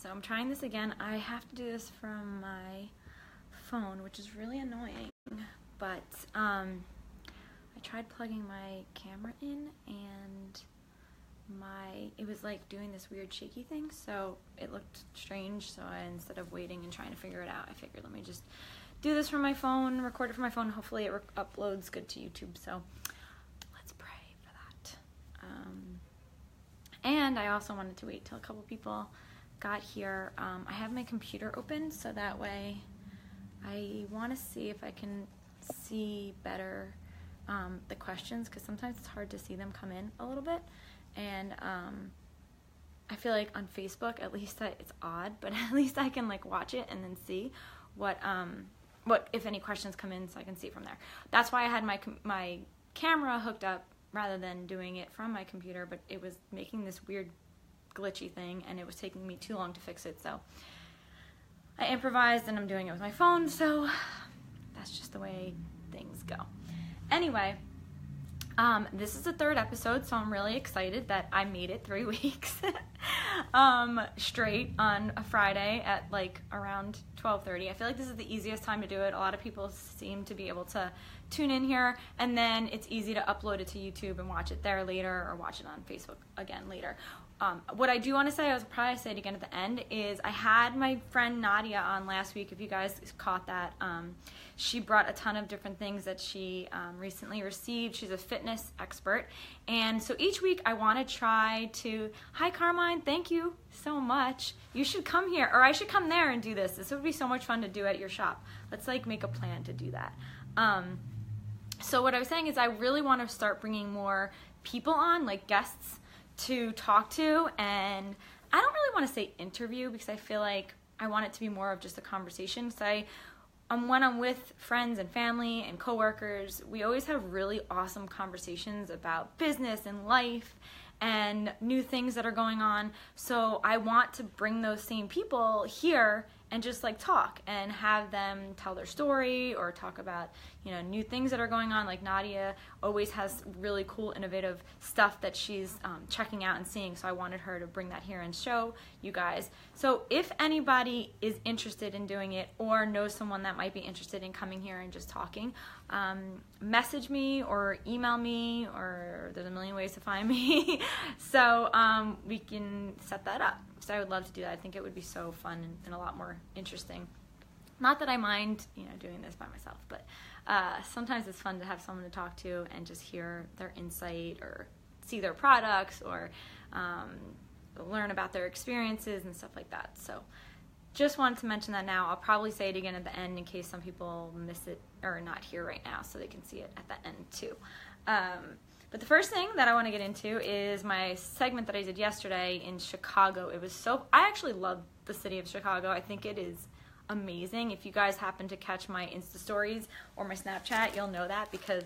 So I'm trying this again. I have to do this from my phone, which is really annoying, but I tried plugging my camera in and it was like doing this weird shaky thing, so it looked strange. So instead of waiting and trying to figure it out, I figured let me just do this from my phone, record it from my phone. Hopefully it uploads good to YouTube. So let's pray for that. And I also wanted to wait till a couple people got here. I have my computer open so that way I want to see if I can see better the questions, because sometimes it's hard to see them come in a little bit. And I feel like on Facebook, at least it's odd, but at least I can like watch it and then see what if any questions come in, so I can see from there. That's why I had my camera hooked up rather than doing it from my computer, but it was making this weird glitchy thing and it was taking me too long to fix it. So I improvised and I'm doing it with my phone, so that's just the way things go. Anyway, this is the third episode, so I'm really excited that I made it 3 weeks straight on a Friday at like around 12:30. I feel like this is the easiest time to do it. A lot of people seem to be able to tune in here, and then it's easy to upload it to YouTube and watch it there later, or watch it on Facebook again later. What I do want to say, I'll probably say it again at the end, is I had my friend Nadia on last week, if you guys caught that. She brought a ton of different things that she recently received. She's a fitness expert. And so each week I want to try to, hi Carmine, thank you so much. You should come here, or I should come there and do this. This would be so much fun to do at your shop. Let's like make a plan to do that. So what I was saying is I really want to start bringing more people on, like guests, to talk to. And I don't really want to say interview, because I feel like I want it to be more of just a conversation. So when I'm with friends and family and coworkers, we always have really awesome conversations about business and life and new things that are going on. So I want to bring those same people here and just like talk and have them tell their story or talk about, you know, new things that are going on. Like Nadia always has really cool, innovative stuff that she's checking out and seeing. So I wanted her to bring that here and show you guys. So if anybody is interested in doing it or knows someone that might be interested in coming here and just talking, message me or email me, or there's a million ways to find me. So we can set that up. So I would love to do that. I think it would be so fun and a lot more interesting. Not that I mind, you know, doing this by myself, but sometimes it's fun to have someone to talk to and just hear their insight or see their products or learn about their experiences and stuff like that. So just wanted to mention that now. I'll probably say it again at the end in case some people miss it or are not here right now, so they can see it at the end too. But the first thing that I want to get into is my segment that I did yesterday in Chicago. I actually love the city of Chicago. I think it is amazing. If you guys happen to catch my Insta stories or my Snapchat, you'll know that, because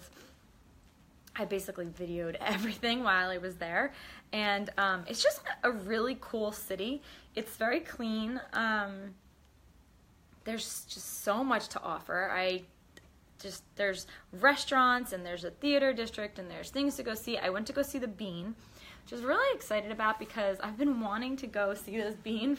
I basically videoed everything while I was there. And it's just a really cool city. It's very clean. There's just so much to offer. There's restaurants and there's a theater district and there's things to go see. I went to go see the Bean, which I was really excited about because I've been wanting to go see this Bean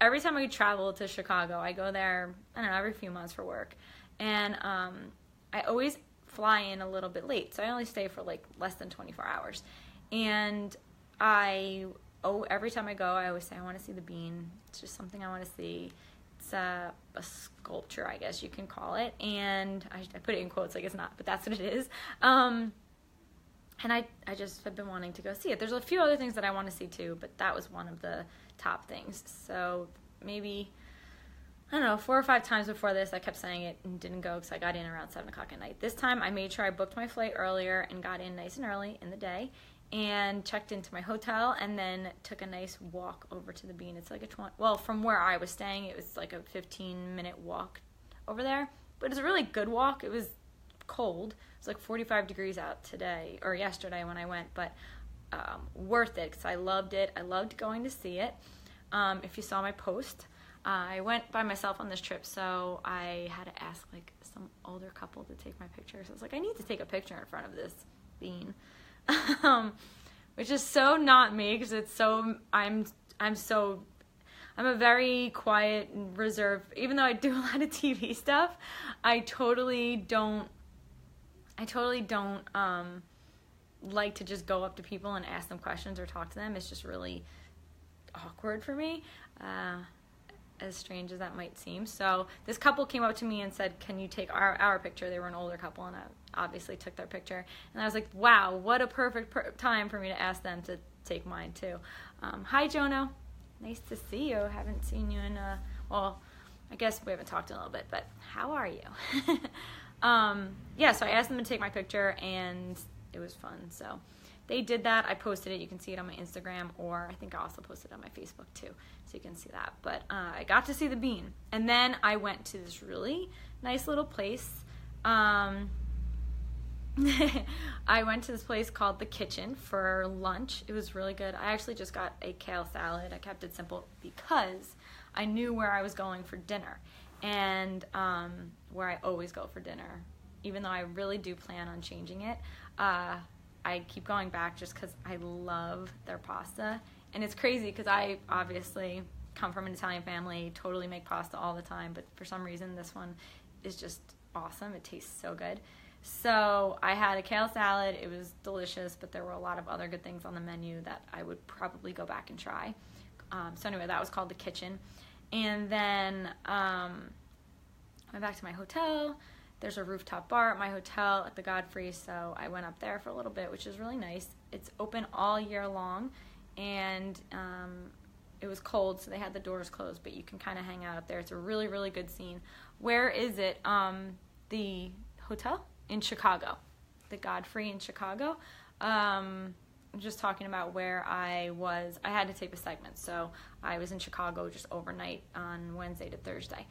every time I travel to Chicago. I go there, I don't know, every few months for work. And I always fly in a little bit late, so I only stay for like less than 24 hours. And every time I go, I always say I want to see the Bean. It's just something I want to see. It's a sculpture, I guess you can call it, and I put it in quotes like it's not, but that's what it is. And I just have been wanting to go see it. There's a few other things that I want to see too, but that was one of the top things. So maybe, I don't know, 4 or 5 times before this I kept saying it and didn't go because I got in around 7 o'clock at night. This time I made sure I booked my flight earlier and got in nice and early in the day and checked into my hotel and then took a nice walk over to the Bean. It's like from where I was staying, it was like a 15-minute walk over there, but it's a really good walk. It was cold. It was like 45 degrees out today, or yesterday when I went, but worth it because I loved it. I loved going to see it. If you saw my post, I went by myself on this trip, so I had to ask like some older couple to take my picture. So I was like, I need to take a picture in front of this Bean. Which is so not me, because it's so I'm so I'm a very quiet and reserved, even though I do a lot of TV stuff, I totally don't like to just go up to people and ask them questions or talk to them. It's just really awkward for me, as strange as that might seem. So this couple came up to me and said, can you take our picture? They were an older couple, and I obviously took their picture. And I was like, wow, what a perfect time for me to ask them to take mine too. Hi, Jono. Nice to see you. Haven't seen you in well, I guess we haven't talked in a little bit, but how are you? Yeah, so I asked them to take my picture, and it was fun. So they did that. I posted it. You can see it on my Instagram, or I think I also posted it on my Facebook too, so you can see that. But I got to see the bean. And then I went to this really nice little place. I went to this place called The Kitchen for lunch. It was really good. I actually just got a kale salad. I kept it simple because I knew where I was going for dinner, and where I always go for dinner, even though I really do plan on changing it. I keep going back just because I love their pasta. And it's crazy because I obviously come from an Italian family, totally make pasta all the time, but for some reason this one is just awesome. It tastes so good. So I had a kale salad. It was delicious, but there were a lot of other good things on the menu that I would probably go back and try. So anyway, that was called The Kitchen. And then I went back to my hotel. There's a rooftop bar at my hotel at the Godfrey, so I went up there for a little bit, which is really nice. It's open all year long, and it was cold, so they had the doors closed, but you can kind of hang out up there. It's a really, really good scene. Where is it? The hotel in Chicago, the Godfrey in Chicago. I'm just talking about where I was. I had to tape a segment, so I was in Chicago just overnight on Wednesday to Thursday,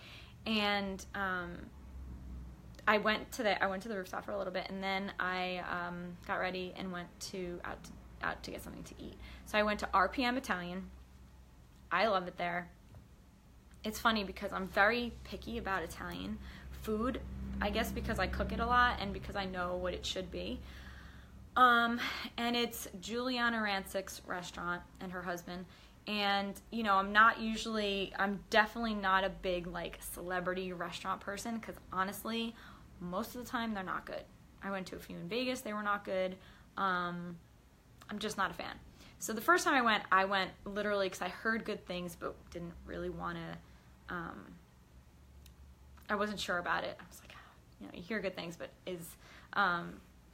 and I went to the rooftop for a little bit, and then I got ready and went out to get something to eat. So I went to RPM Italian. I love it there. It's funny because I'm very picky about Italian food, I guess because I cook it a lot and because I know what it should be. And it's Juliana Rancic's restaurant and her husband. And, you know, I'm definitely not a big, like, celebrity restaurant person because, honestly, most of the time they're not good. I went to a few in Vegas. They were not good. I'm just not a fan. So the first time I went literally because I heard good things but didn't really want to, I wasn't sure about it. I was like, oh, you hear good things, but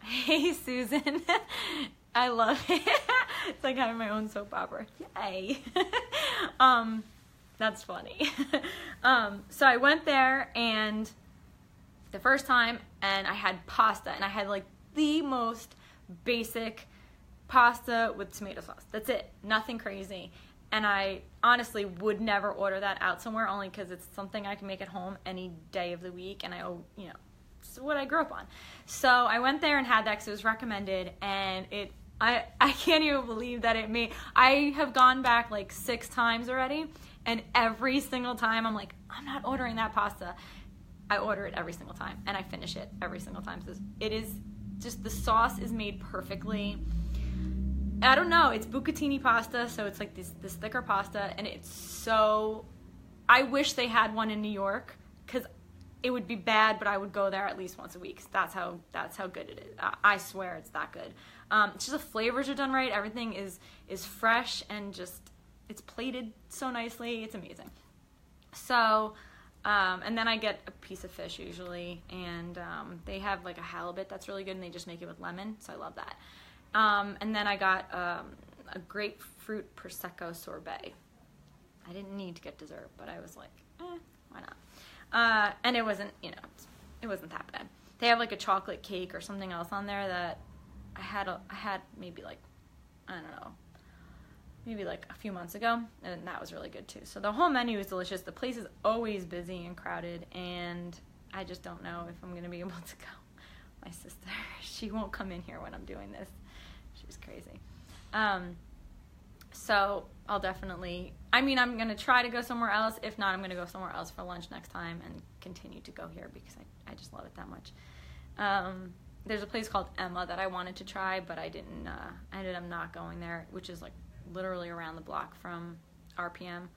hey, Susan. I love it. It's like having my own soap opera. Yay. That's funny. So I went there and the first time and I had pasta and I had like the most basic pasta with tomato sauce. That's it. Nothing crazy. And I honestly would never order that out somewhere only because it's something I can make at home any day of the week and it's what I grew up on. So I went there and had that because it was recommended and I can't even believe that I have gone back like 6 times already, and every single time I'm like, I'm not ordering that pasta. I order it every single time, and I finish it every single time. So it is just, the sauce is made perfectly. I don't know, it's bucatini pasta, so it's like this thicker pasta, and it's so, I wish they had one in New York, because it would be bad, but I would go there at least once a week. That's how good it is. I swear it's that good. It's just the flavors are done right. Everything is fresh and just, it's plated so nicely. It's amazing. So, and then I get a piece of fish usually, and they have like a halibut that's really good, and they just make it with lemon, so I love that. And then I got a grapefruit prosecco sorbet. I didn't need to get dessert, but I was like, why not? And it wasn't that bad. They have like a chocolate cake or something else on there that I had maybe like, I don't know, maybe like a few months ago, and that was really good too. So the whole menu is delicious. The place is always busy and crowded, and I just don't know if I'm going to be able to go. My sister, she won't come in here when I'm doing this. She's crazy. So I'll definitely, I'm going to try to go somewhere else. If not, I'm going to go somewhere else for lunch next time and continue to go here because I just love it that much. There's a place called Emma that I wanted to try, but I ended up not going there, which is like literally around the block from RPM.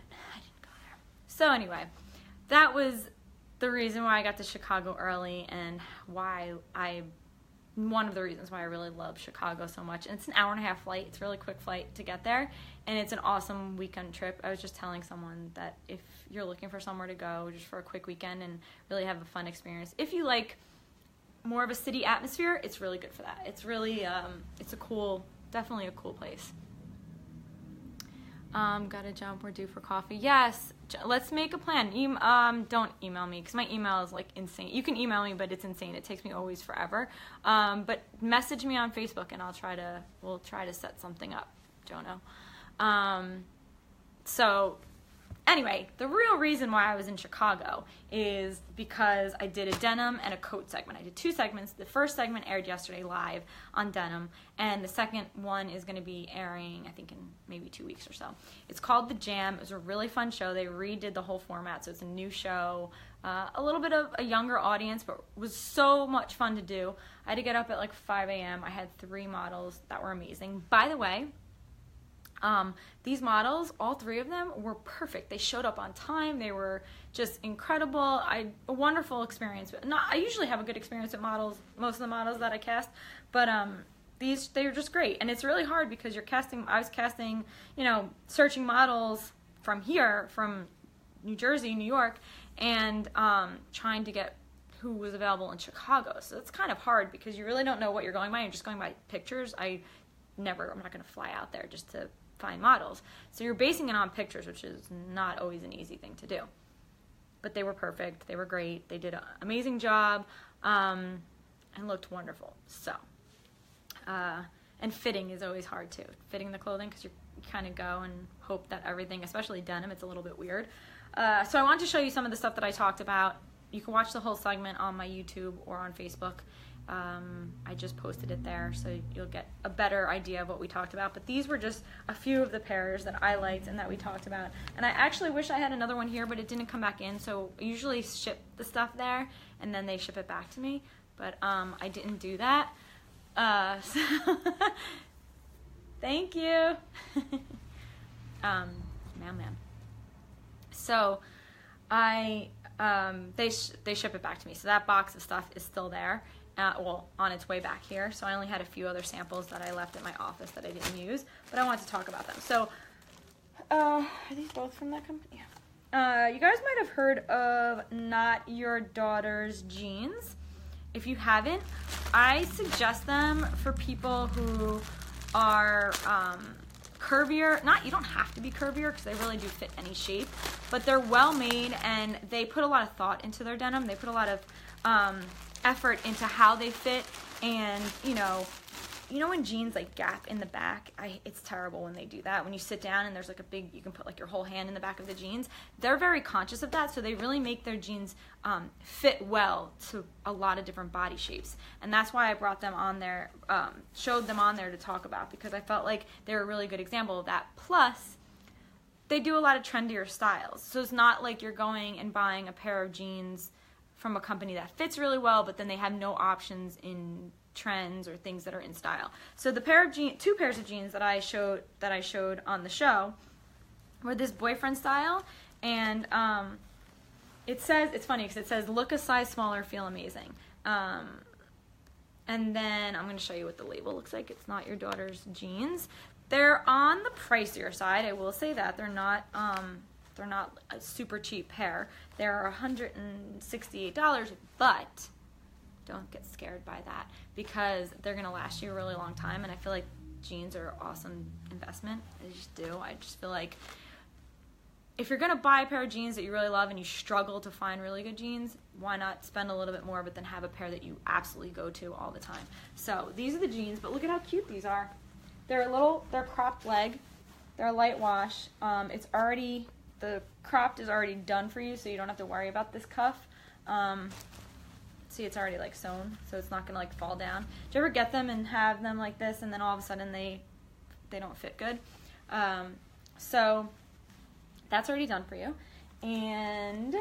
but I didn't go there. So anyway, that was the reason why I got to Chicago early, and one of the reasons why I really love Chicago so much. And it's an 1.5-hour flight. It's a really quick flight to get there, and it's an awesome weekend trip. I was just telling someone that if you're looking for somewhere to go just for a quick weekend and really have a fun experience, if you like more of a city atmosphere, it's really good for that. It's really, definitely a cool place. Gotta jump, we're due for coffee. Yes, let's make a plan. Don't email me, because my email is like insane. You can email me, but it's insane. It takes me always forever. But message me on Facebook, and we'll try to set something up, Jono. So anyway, the real reason why I was in Chicago is because I did a denim and a coat segment. I did 2 segments. The first segment aired yesterday live on denim, and the second one is going to be airing, I think, in maybe 2 weeks or so. It's called The Jam. It was a really fun show. They redid the whole format, so it's a new show, a little bit of a younger audience, but it was so much fun to do. I had to get up at like 5 a.m. I had 3 models that were amazing. By the way, these models, all 3 of them, were perfect. They showed up on time. They were just incredible. A wonderful experience. I usually have a good experience with models, most of the models that I cast, but they were just great. And it's really hard because I was casting, searching models from here, from New Jersey, New York, and trying to get who was available in Chicago. So it's kind of hard because you really don't know what you're going by. You're just going by pictures. I'm not going to fly out there just to find models. So you're basing it on pictures, which is not always an easy thing to do. But they were perfect. They were great. They did an amazing job and looked wonderful. So, and fitting is always hard too. Fitting the clothing, because you kind of go and hope that everything, especially denim, it's a little bit weird. So I wanted to show you some of the stuff that I talked about. You can watch the whole segment on my YouTube or on Facebook. I just posted it there, so you'll get a better idea of what we talked about. But these were just a few of the pairs that I liked and that we talked about. And I actually wish I had another one here, but it didn't come back in. So I usually ship the stuff there, and then they ship it back to me. But I didn't do that. So thank you. Man. So they ship it back to me. So that box of stuff is still there. On its way back here. So I only had a few other samples that I left at my office that I didn't use, but I wanted to talk about them. So, are these both from that company? Yeah. You guys might have heard of Not Your Daughter's jeans. If you haven't, I suggest them for people who are curvier. You don't have to be curvier, because they really do fit any shape, but they're well made, and they put a lot of thought into their denim. They put a lot of effort into how they fit, and when jeans like gap in the back, it's terrible when they do that. When you sit down and there's like you can put like your whole hand in the back of the jeans. They're very conscious of that, so they really make their jeans fit well to a lot of different body shapes. And that's why I brought them on there, showed them on there to talk about, because I felt like they're a really good example of that. Plus, they do a lot of trendier styles, so it's not like you're going and buying a pair of jeans from a company that fits really well, but then they have no options in trends or things that are in style. So the 2 pairs of jeans that I showed on the show were this boyfriend style, and it's funny because it says look a size smaller, feel amazing. And then I'm going to show you what the label looks like. It's Not Your Daughter's jeans. They're on the pricier side. I will say that they're not a super cheap pair. They're $168, but don't get scared by that, because they're going to last you a really long time, and I feel like jeans are an awesome investment. I just do. I just feel like if you're going to buy a pair of jeans that you really love and you struggle to find really good jeans, why not spend a little bit more, but then have a pair that you absolutely go to all the time. So these are the jeans, but look at how cute theyese are. They're cropped leg. They're a light wash. The cropped is already done for you, so you don't have to worry about this cuff. See, it's already like sewn, so it's not gonna like fall down. Do you ever get them and have them like this, and then all of a sudden they don't fit good? So that's already done for you. And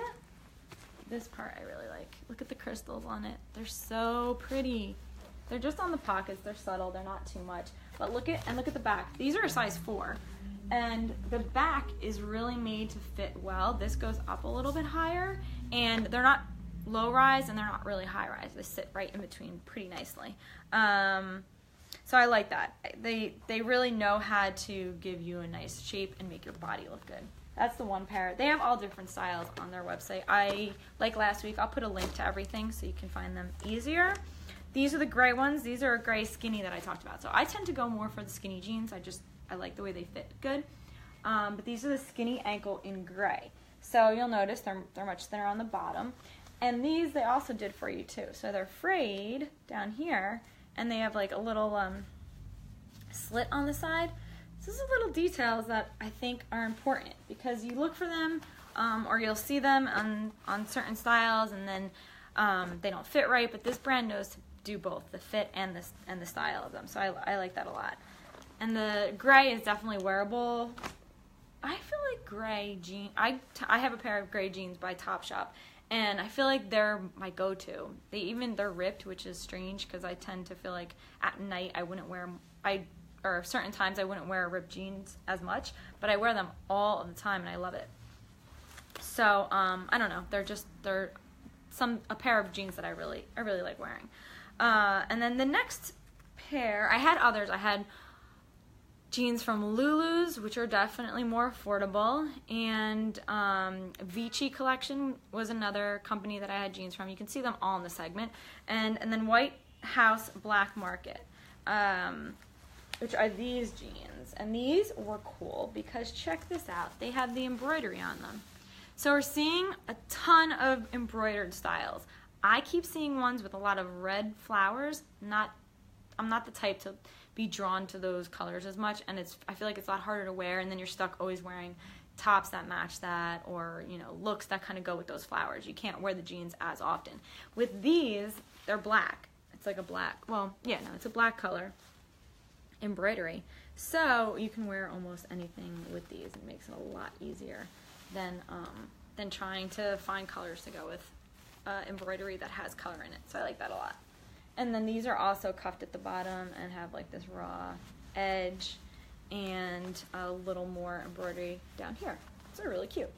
this part I really like. Look at the crystals on it. They're so pretty. They're just on the pockets. They're subtle. They're not too much. But look at the back. These are a size 4. And the back is really made to fit well. This goes up a little bit higher, and they're not low rise and they're not really high rise. They sit right in between pretty nicely. So I like that. They really know how to give you a nice shape and make your body look good. That's the one pair. They have all different styles on their website. Like last week, I'll put a link to everything so you can find them easier. These are the gray ones. These are a gray skinny that I talked about. So I tend to go more for the skinny jeans. I like the way they fit good. But these are the skinny ankle in gray. So you'll notice they're much thinner on the bottom. And these they also did for you too. So they're frayed down here, and they have like a little slit on the side. So these are little details that I think are important because you look for them or you'll see them on certain styles, and then they don't fit right. But this brand knows to do both the fit and the style of them. So I like that a lot. And the gray is definitely wearable. I feel like gray jeans. I have a pair of gray jeans by Topshop, and I feel like they're my go-to. They're ripped, which is strange because I tend to feel like at night I wouldn't wear or certain times I wouldn't wear ripped jeans as much, but I wear them all of the time and I love it. So I don't know. They're a pair of jeans that I really like wearing. And then the next pair, I had others. I had jeans from Lulu's, which are definitely more affordable, and Vici Collection was another company that I had jeans from. You can see them all in the segment. And then White House Black Market, which are these jeans. And these were cool because check this out. They have the embroidery on them. So we're seeing a ton of embroidered styles. I keep seeing ones with a lot of red flowers. I'm not the type to be drawn to those colors as much, and I feel like it's a lot harder to wear, and then you're stuck always wearing tops that match that, or looks that kind of go with those flowers. You can't wear the jeans as often. With these, they're black. It's like a black, it's a black color embroidery. So you can wear almost anything with these. It makes it a lot easier than trying to find colors to go with embroidery that has color in it. So I like that a lot. And then these are also cuffed at the bottom and have like this raw edge and a little more embroidery down here. So they're really cute.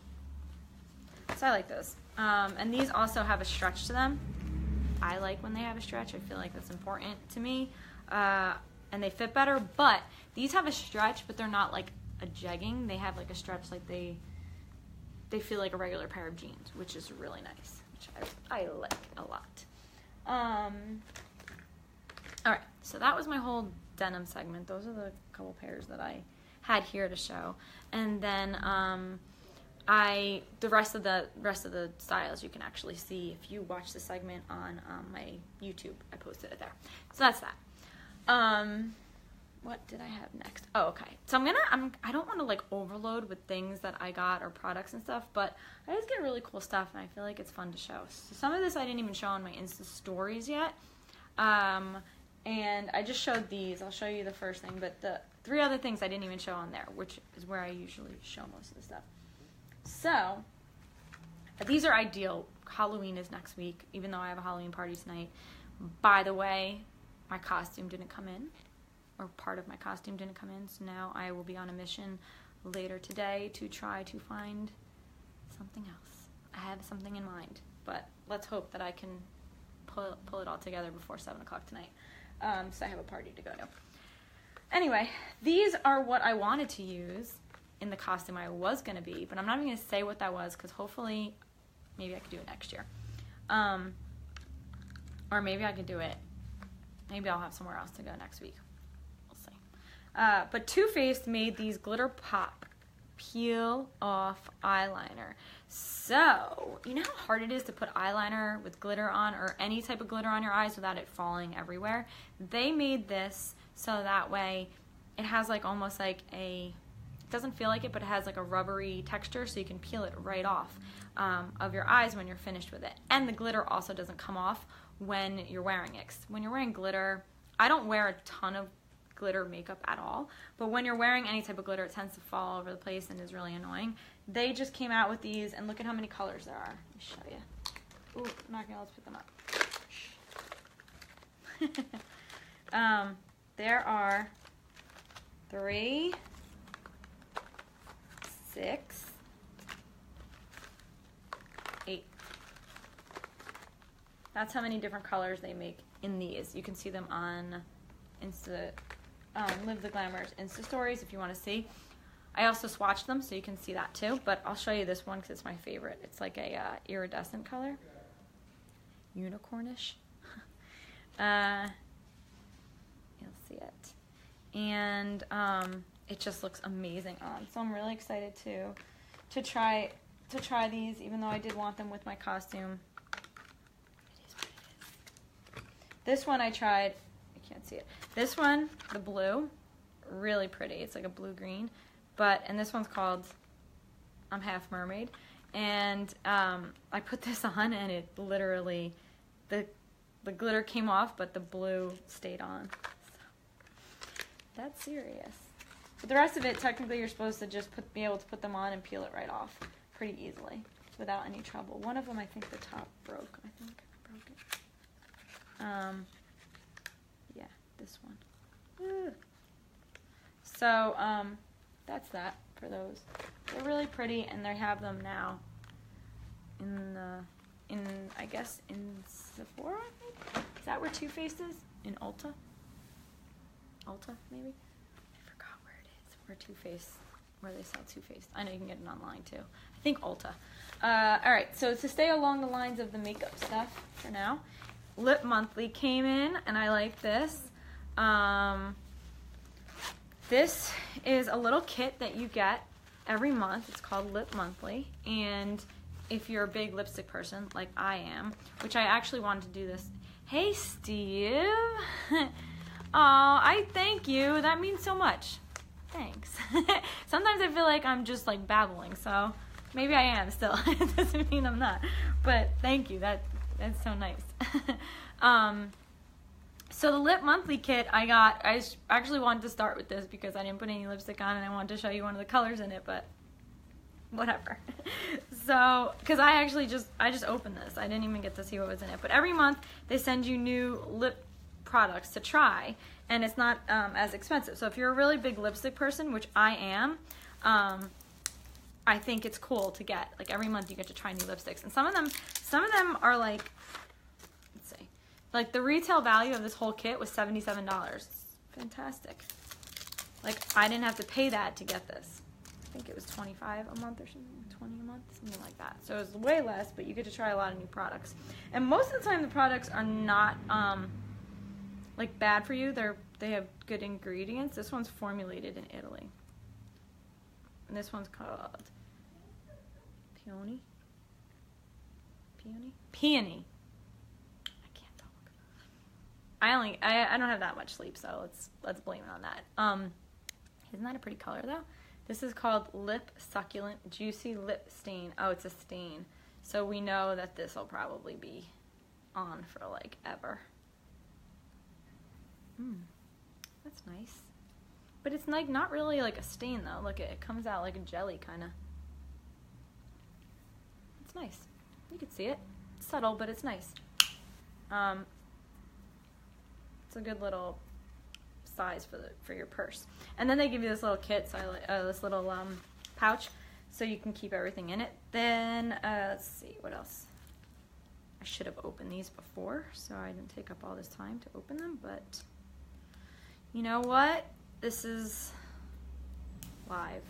So I like those. And these also have a stretch to them. I like when they have a stretch. I feel like that's important to me. And they fit better, but these have a stretch, but they're not like a jegging. They have like a stretch, like they feel like a regular pair of jeans, which is really nice, which I like a lot. Alright, so that was my whole denim segment. Those are the couple pairs that I had here to show. And then the rest of the styles you can actually see if you watch the segment on my YouTube. I posted it there. So that's that. What did I have next? Oh, okay. So I don't want to like overload with things that I got or products and stuff, but I just get really cool stuff and I feel like it's fun to show. So some of this I didn't even show on my Insta stories yet. And I just showed these. I'll show you the first thing, but the 3 other things I didn't even show on there, which is where I usually show most of the stuff. So these are ideal. Halloween is next week, even though I have a Halloween party tonight. By the way, my costume didn't come in, or part of my costume didn't come in, so now I will be on a mission later today to try to find something else. I have something in mind, but let's hope that I can pull it all together before 7 o'clock tonight. So I have a party to go to. Anyway, these are what I wanted to use in the costume I was going to be, but I'm not even going to say what that was because hopefully maybe I could do it next year. Or maybe I could do it. Maybe I'll have somewhere else to go next week. We'll see. But Too Faced made these glitter pop peel off eyeliner. So, you know how hard it is to put eyeliner with glitter on or any type of glitter on your eyes without it falling everywhere? They made this so that way it has like almost like it doesn't feel like it, but it has like a rubbery texture so you can peel it right off of your eyes when you're finished with it. And the glitter also doesn't come off when you're wearing it. When you're wearing glitter, I don't wear a ton of glitter makeup at all, but when you're wearing any type of glitter, it tends to fall over the place and is really annoying. They just came out with these, and look at how many colors there are. Let me show you. Ooh, I'm not gonna let's put them up. There are 3, 6, 8. That's how many different colors they make in these. You can see them on Live the Glamour's Insta stories if you want to see. I also swatched them so you can see that too, but I'll show you this one because it's my favorite. It's like a iridescent color. Unicornish. You'll see it. And it just looks amazing on. So I'm really excited to try these, even though I did want them with my costume. It is what it is. This one I tried. I can't see it. This one, the blue, really pretty. It's like a blue-green. And this one's called I'm Half Mermaid. And I put this on and it literally, the glitter came off, but the blue stayed on. So, that's serious. But the rest of it, technically, you're supposed to just be able to put them on and peel it right off pretty easily without any trouble. One of them, I think the top broke. I think broke it. Yeah, this one. Ooh. So, that's that for those. They're really pretty, and they have them now I guess in Sephora, maybe? Is that where Too Faced is? In Ulta? Ulta, maybe? I forgot where it is. Where Too Faced, where they sell Too Faced. I know you can get it online too. I think Ulta. Alright, so to stay along the lines of the makeup stuff for now, Lip Monthly came in, and I like this. This is a little kit that you get every month. It's called Lip Monthly, and if you're a big lipstick person like I am, which I actually wanted to do this. Hey, Steve. Oh, I thank you. That means so much. Thanks. Sometimes I feel like I'm just like babbling, so maybe I am still. It doesn't mean I'm not, but thank you. That's so nice. So the Lip Monthly kit I actually wanted to start with this because I didn't put any lipstick on and I wanted to show you one of the colors in it, but whatever. So, because I just opened this. I didn't even get to see what was in it. But every month they send you new lip products to try, and it's not as expensive. So if you're a really big lipstick person, which I am, I think it's cool to get. Like every month you get to try new lipsticks, and some of them are like, let's see, like the retail value of this whole kit was $77. Fantastic. Like I didn't have to pay that to get this. I think it was $25 a month or something, $20 a month, something like that. So it was way less, but you get to try a lot of new products. And most of the time the products are not like bad for you. They have good ingredients. This one's formulated in Italy. And this one's called Peony. Peony. I can't talk. I don't have that much sleep, so let's blame it on that. Isn't that a pretty color though? This is called Lip Succulent Juicy Lip Stain. Oh, it's a stain. So we know that this will probably be on for like ever. That's nice. But it's like not really like a stain though. Look, it comes out like a jelly kind of. It's nice. You can see it. It's subtle, but it's nice. It's a good little size for your purse. And then they give you this little kit, so this little pouch, so you can keep everything in it. Then let's see what else. I should have opened these before, so I didn't take up all this time to open them. But you know what? This is live,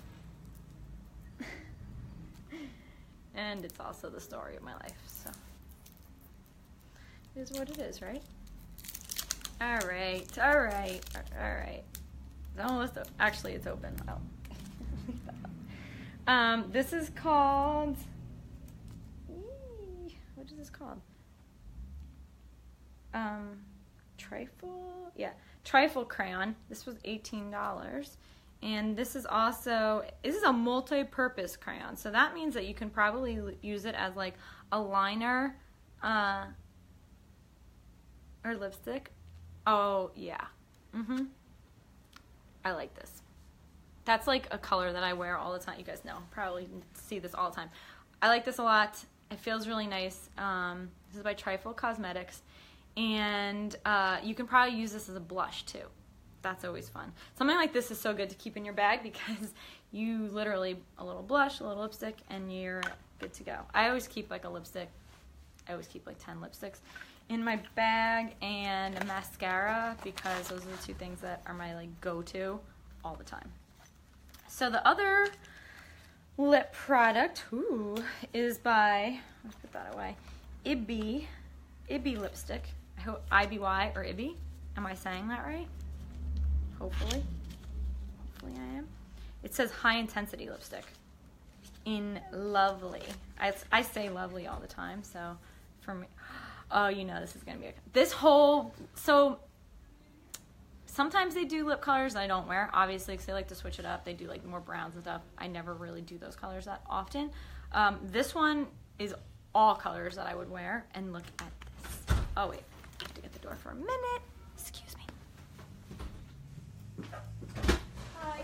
and it's also the story of my life. So it is what it is, right? All right. It's almost, actually it's open. Oh. Leave that up. This is called, what is this called? Trifle? Yeah, Trifle Crayon. This was $18. And this is a multi-purpose crayon. So that means that you can probably use it as like a liner or lipstick. Oh, yeah. I like this. That's like a color that I wear all the time. You guys know. Probably see this all the time. I like this a lot. It feels really nice. This is by Trifle Cosmetics. And you can probably use this as a blush too. That's always fun. Something like this is so good to keep in your bag because you literally, a little blush, a little lipstick, and you're good to go. I always keep like a lipstick. I always keep like 10 lipsticks in my bag and a mascara because those are the two things that are my like go-to all the time. So the other lip product is by, let's put that away, Ibby lipstick. I hope IBY or Ibby. Am I saying that right? Hopefully I am. It says high intensity lipstick in Lovely. I say Lovely all the time, so for me, oh, you know this is gonna be so sometimes they do lip colors I don't wear, obviously, because they like to switch it up. They do like more browns and stuff. I never really do those colors that often. This one is all colors that I would wear, and look at this. Oh wait, I have to get the door for a minute. Excuse me. Hi.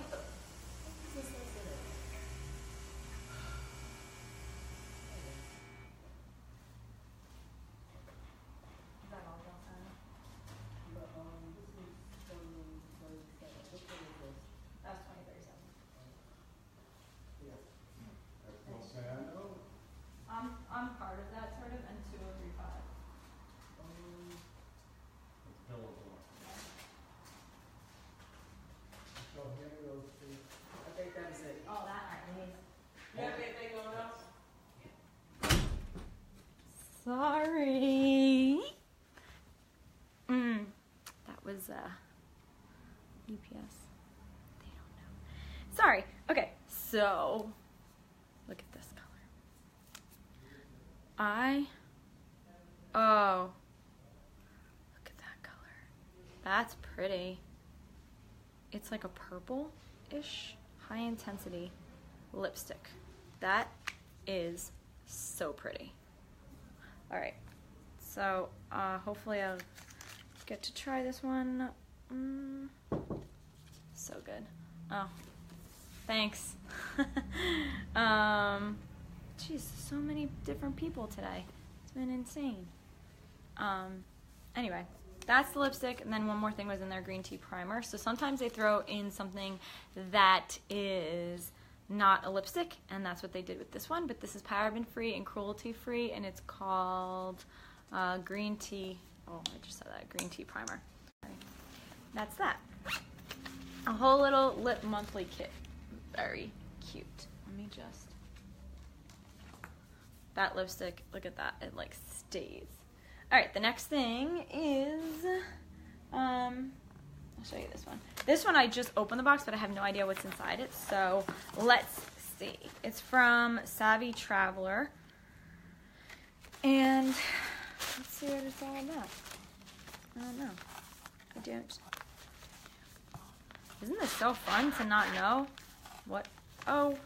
I'm part of that sort of, and 2035. I think that's it. Oh, that right. You have anything going else? Sorry. That was UPS. They don't know. Sorry. Okay, so look at this color. Oh, look at that color. That's pretty. It's like a purple-ish, high-intensity lipstick. That is so pretty. All right, so hopefully I'll get to try this one. So good. Oh, thanks. Jeez, so many different people today. It's been insane. Anyway, that's the lipstick, and then one more thing was in their green tea primer. So sometimes they throw in something that is not a lipstick, and that's what they did with this one, but this is paraben-free and cruelty-free, and it's called green tea, oh, I just said that, green tea primer. That's that. A whole little lip monthly kit. Very cute. Let me just... That lipstick, look at that, it like stays. All right, the next thing is, I'll show you this one. This one I just opened the box, but I have no idea what's inside it, so let's see. It's from Savvy Traveler, and let's see what it's all about. I don't know. I don't. Isn't this so fun to not know what? Oh.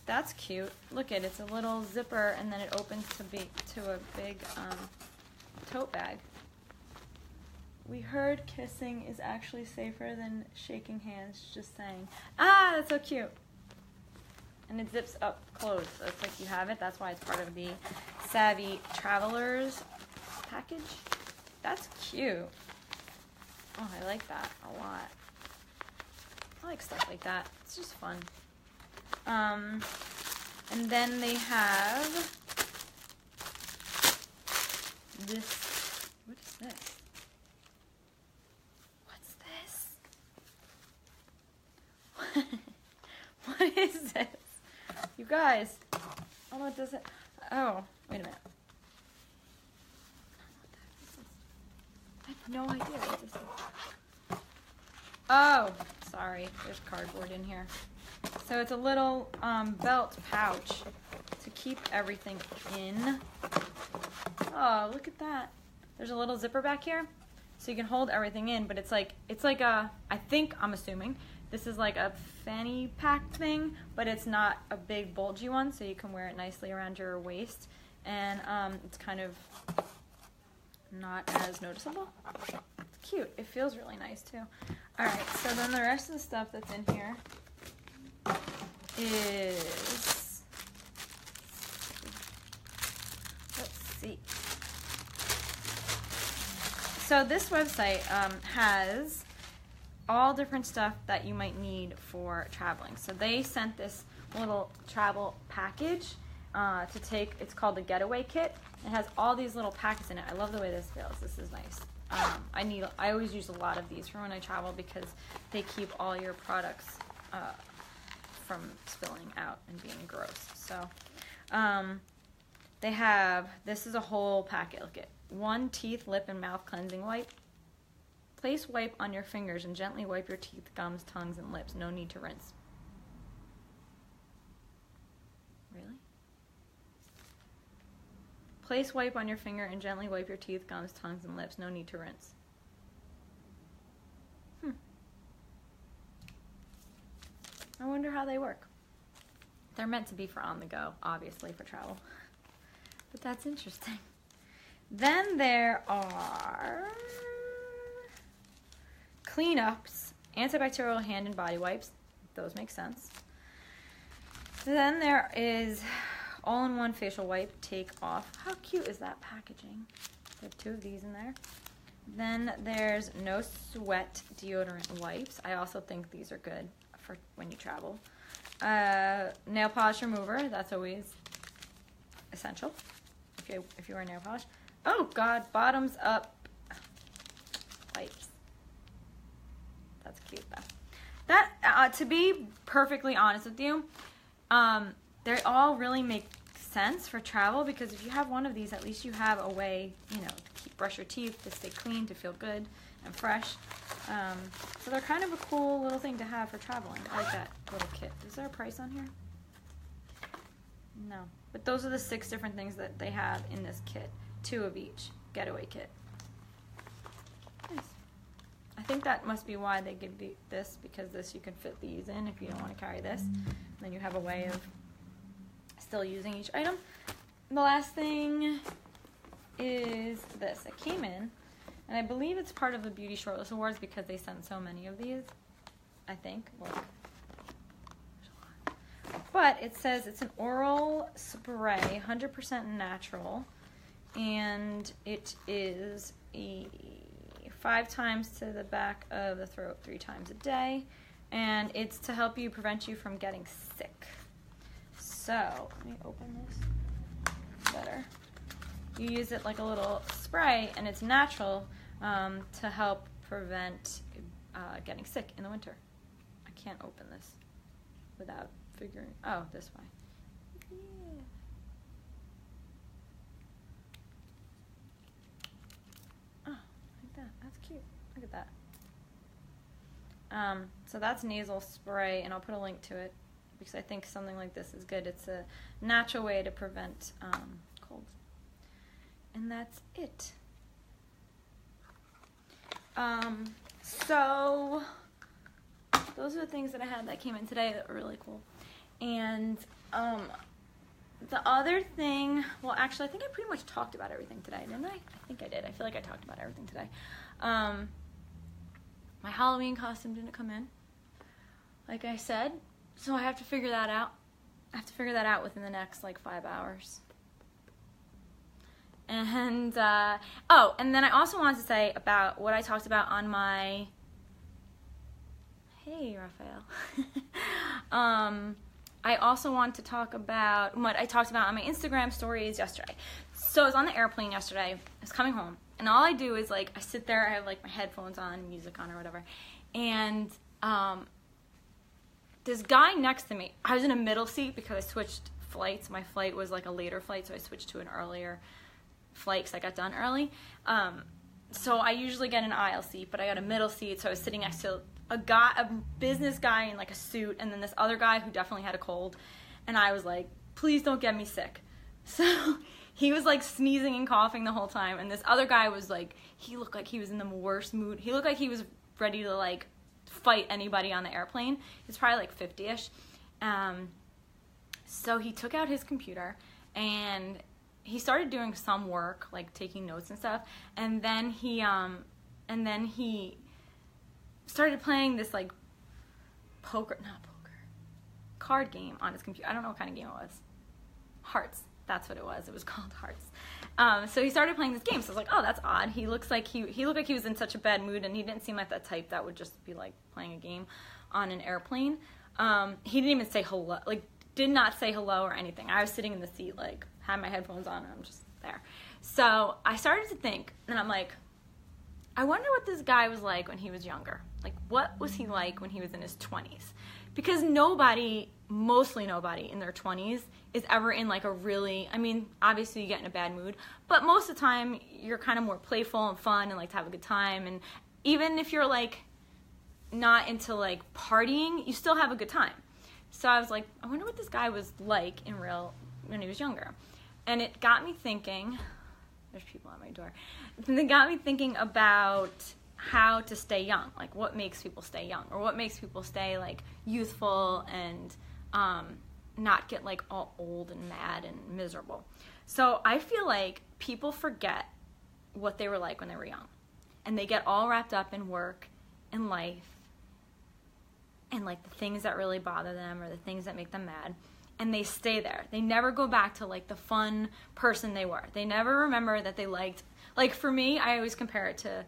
That's cute. Look at it. It's a little zipper, and then it opens to a big tote bag. We heard kissing is actually safer than shaking hands. Just saying. Ah, that's so cute. And it zips up closed, so it's like you have it. That's why it's part of the Savvy Travelers package. That's cute. Oh, I like that a lot. I like stuff like that. It's just fun. And then they have this, what is this? What's this? What is this? You guys, oh, what does it, oh, wait a minute. I have no idea what this is. Oh, sorry, there's cardboard in here. So it's a little belt pouch to keep everything in. Oh, look at that. There's a little zipper back here, so you can hold everything in, but it's like a, I'm assuming, this is like a fanny pack thing, but it's not a big bulgy one, so you can wear it nicely around your waist, and it's kind of not as noticeable. It's cute. It feels really nice, too. All right, so then the rest of the stuff that's in here is, let's see. So this website has all different stuff that you might need for traveling. So they sent this little travel package to take. It's called the Getaway Kit. It has all these little packets in it. I love the way this feels. This is nice. I always use a lot of these for when I travel because they keep all your products from spilling out and being gross. So they have, this is a whole packet. Look at 1 teeth, lip, and mouth cleansing wipe. Place wipe on your fingers and gently wipe your teeth, gums, tongues, and lips. No need to rinse. Really? Place wipe on your finger and gently wipe your teeth, gums, tongues, and lips. No need to rinse. I wonder how they work. They're meant to be for on the go, obviously, for travel. But that's interesting. Then there are cleanups, antibacterial hand and body wipes. Those make sense. Then there is all-in-one facial wipe, take off. How cute is that packaging? They have 2 of these in there. Then there's no sweat deodorant wipes. I also think these are good for when you travel. Nail polish remover. That's always essential if you wear nail polish. Oh God, bottoms up wipes. That's cute though. That to be perfectly honest with you, they all really make sense for travel because if you have one of these, at least you have a way, to brush your teeth, to stay clean, to feel good and fresh. So they're kind of a cool little thing to have for traveling. I like that little kit. Is there a price on here? No. But those are the 6 different things that they have in this kit. 2 of each. Getaway kit. Nice. I think that must be why they give this, because this you can fit these in if you don't want to carry this. And then you have a way of still using each item. The last thing is this. It came in, and I believe it's part of the Beauty Shortlist Awards because they sent so many of these. I think. Look. But it says it's an oral spray, 100% natural, and it is 5 times to the back of the throat 3 times a day, and it's to help you prevent you from getting sick. So, let me open this better. You use it like a little spray, and it's natural to help prevent getting sick in the winter. I can't open this without figuring. Oh, this way. Yeah. Oh, like that. That's cute. Look at that. So that's nasal spray, and I'll put a link to it because I think something like this is good. It's a natural way to prevent colds. And that's it. So those are the things that I had that came in today that were really cool. And the other thing, well, actually, I think I pretty much talked about everything today, didn't I? I think I did. I feel like I talked about everything today. My Halloween costume didn't come in, like I said, so I have to figure that out. I have to figure that out within the next, 5 hours. And, oh, and then I also wanted to say about what I talked about on my, hey, Raphael. I also want to talk about what I talked about on my Instagram stories yesterday. So I was on the airplane yesterday. I was coming home. And all I do is, I sit there. I have, my headphones on, music on or whatever. And this guy next to me, I was in a middle seat because I switched flights. My flight was, a later flight, so I switched to an earlier flight because I got done early. So I usually get an aisle seat, but I got a middle seat, so I was sitting next to a business guy in a suit, and then this other guy who definitely had a cold, and I was like, please don't get me sick. So he was sneezing and coughing the whole time, and this other guy was he looked like he was in the worst mood. He looked like he was ready to fight anybody on the airplane. He's probably 50-ish. So he took out his computer and he started doing some work, taking notes and stuff, and then he started playing this card game on his computer. I don't know what kind of game it was. Hearts. That's what it was. It was called Hearts. So he started playing this game. So I was like, oh, that's odd. He looked like he was in such a bad mood, and he didn't seem like that type that would just be like playing a game on an airplane. He didn't even say hello, like did not say hello or anything. I was sitting in the seat, like had my headphones on, and I'm just there. So I started to think, and I'm like, I wonder what this guy was like when he was younger. Like, what was he like when he was in his 20s? Because mostly nobody in their 20s is ever in like a really, I mean, obviously you get in a bad mood, but most of the time you're kind of more playful and fun and like to have a good time. And even if you're like not into like partying, you still have a good time. So I was like, I wonder what this guy was like in real when he was younger. And it got me thinking, there's people at my door. It got me thinking about how to stay young, like what makes people stay young, or what makes people stay like youthful and not get like all old and mad and miserable. So I feel like people forget what they were like when they were young, and they get all wrapped up in work and life and like the things that really bother them or the things that make them mad, and they stay there. They never go back to like the fun person they were. They never remember that they liked, like for me, I always compare it to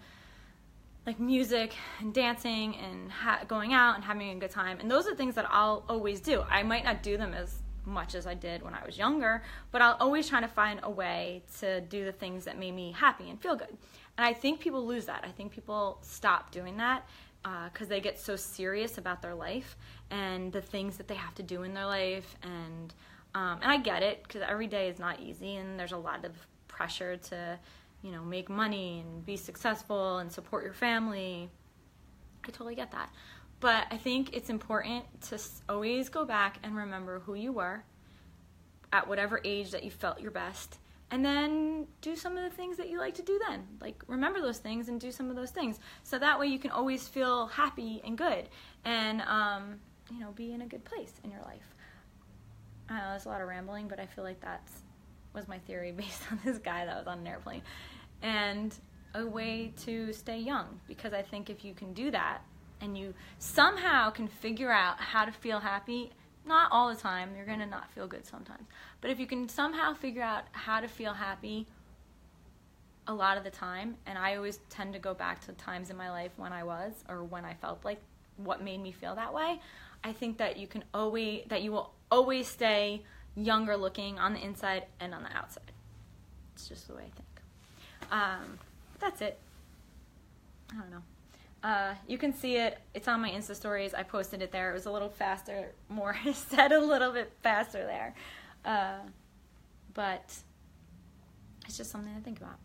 like music and dancing and going out and having a good time. And those are things that I'll always do. I might not do them as much as I did when I was younger, but I'll always try to find a way to do the things that made me happy and feel good. And I think people lose that. I think people stop doing that because they get so serious about their life and the things that they have to do in their life. And I get it, because every day is not easy, and there's a lot of pressure to, you know, make money and be successful and support your family. I totally get that. But I think it's important to always go back and remember who you were at whatever age that you felt your best, and then do some of the things that you like to do then. Like, remember those things and do some of those things. So that way you can always feel happy and good and, you know, be in a good place in your life. I know there's a lot of rambling, but I feel like was my theory based on this guy that was on an airplane. And a way to stay young, because I think if you can do that and you somehow can figure out how to feel happy, not all the time, you're going to not feel good sometimes, but if you can somehow figure out how to feel happy a lot of the time, and I always tend to go back to times in my life when I was, or when I felt like what made me feel that way, I think that you will always stay younger looking on the inside and on the outside. It's just the way I think. That's it. I don't know. You can see it. It's on my Insta stories. I posted it there. It was a little faster, more said a little bit faster there. But it's just something to think about.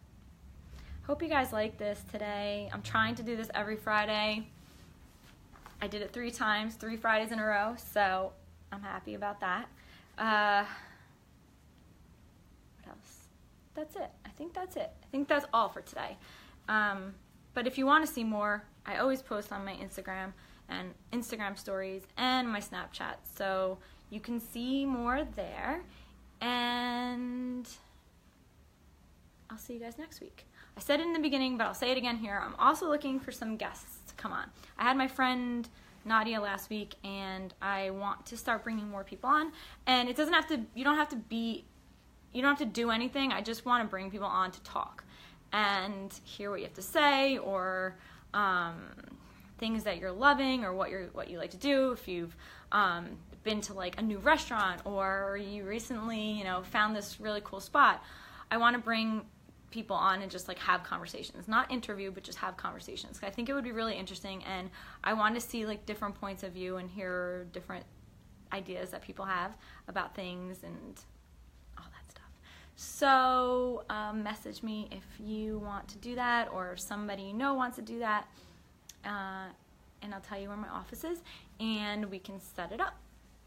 Hope you guys like this today. I'm trying to do this every Friday. I did it 3 times, 3 Fridays in a row, so I'm happy about that. What else? That's it. I think that's it. I think that's all for today. But if you want to see more, I always post on my Instagram and Instagram stories and my Snapchat, so you can see more there. And I'll see you guys next week. I said it in the beginning, but I'll say it again here. I'm also looking for some guests to come on. I had my friend Nadia last week, and I want to start bringing more people on. And it doesn't have to, you don't have to do anything. I just want to bring people on to talk and hear what you have to say, or things that you're loving, or what you like to do. If you've been to like a new restaurant, or you recently, you know, found this really cool spot. I want to bring people on and just like have conversations, not interview, but just have conversations. I think it would be really interesting, and I want to see like different points of view and hear different ideas that people have about things and all that stuff. So message me if you want to do that, or if somebody you know wants to do that, and I'll tell you where my office is, and we can set it up.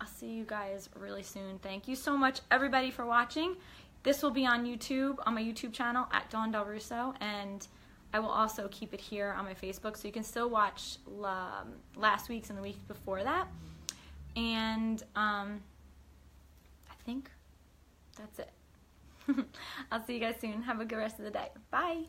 I'll see you guys really soon. Thank you so much, everybody, for watching. This will be on YouTube, on my YouTube channel at Dawn Del Russo, and I will also keep it here on my Facebook, so you can still watch last week's and the week before that. And I think that's it. I'll see you guys soon. Have a good rest of the day. Bye.